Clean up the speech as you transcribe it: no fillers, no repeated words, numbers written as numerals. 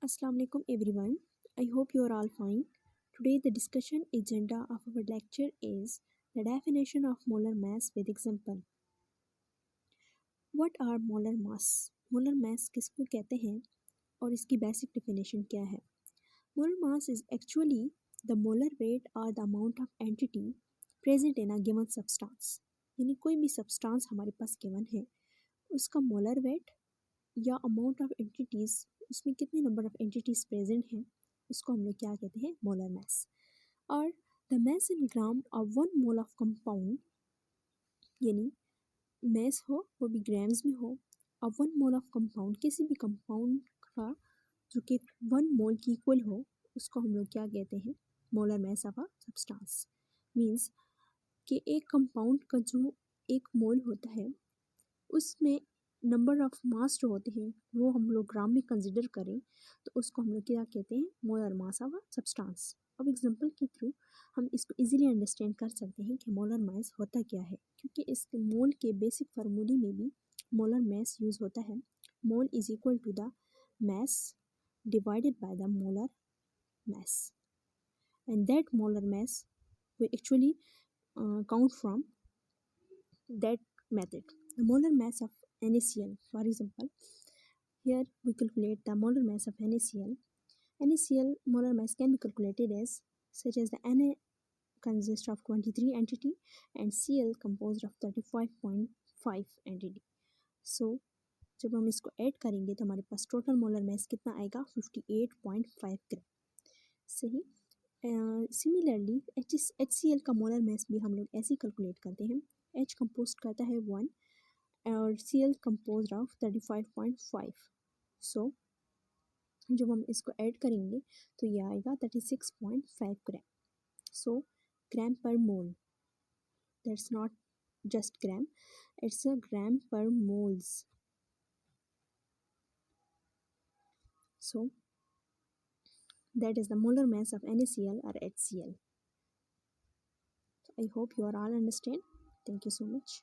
Assalamu alaikum everyone. I hope you are all fine. Today the discussion agenda of our lecture is the definition of molar mass with example. What are molar mass? Molar mass किसको कहते हैं और इसकी basic definition क्या है? Molar mass is actually the molar weight or the amount of entity present in a given substance. यानी कोई भी substance हमारे पास given है उसका molar weight या अमाउंट ऑफ एंटिटीज़ उसमें कितने नंबर ऑफ एंटिटीज़ प्रेजेंट हैं उसको हम लोग क्या कहते हैं मोलर मैस और the mass in gram of one mole of compound यानी मैस हो वो भी ग्राम्स में हो और वन मोल ऑफ कंपाउंड किसी भी कंपाउंड का जो कि वन मोल की इक्वल हो उसको हम लोग क्या कहते हैं molar mass of a substance means कि एक कंपाउंड का जो एक मोल होता है उसमें नंबर ऑफ मास जो होते हैं वो हम लोग ग्राम में कंसिडर करें तो उसको हम लोग क्या कहते हैं molar mass of a substance. अब एग्जांपल के थ्रू हम इसको इजीली अंडरस्टैंड कर सकते हैं कि मोलर मास होता क्या है क्योंकि इस मोल के बेसिक फार्मूले में भी मोलर मास यूज़ होता है। Mole is equal to the mass divided by the molar mass and that molar mass we actually count from that method. The molar mass of NaCl, for example, here we calculate the molar mass of NaCl. NaCl molar mass can be calculated as such as the Na consists of 23 entity and Cl composed of 35.5 entity. So जब हम इसको add करेंगे तो हमारे पास total molar mass कितना आएगा 58.5 ग्राम। सही। Similarly HCl का मोलर मास भी हम लोग ऐसे ही कैलकुलेट करते हैं। H कंपोज करता है 1 और Cl कंपोज ऑफ 35.5। सो जब हम इसको ऐड करेंगे तो ये आएगा 36.5 ग्राम। So gram per mole, that's not just gram, it's a gram per moles. So that is the molar mass of NaCl or HCl. I hope you are all understand. Thank you so much.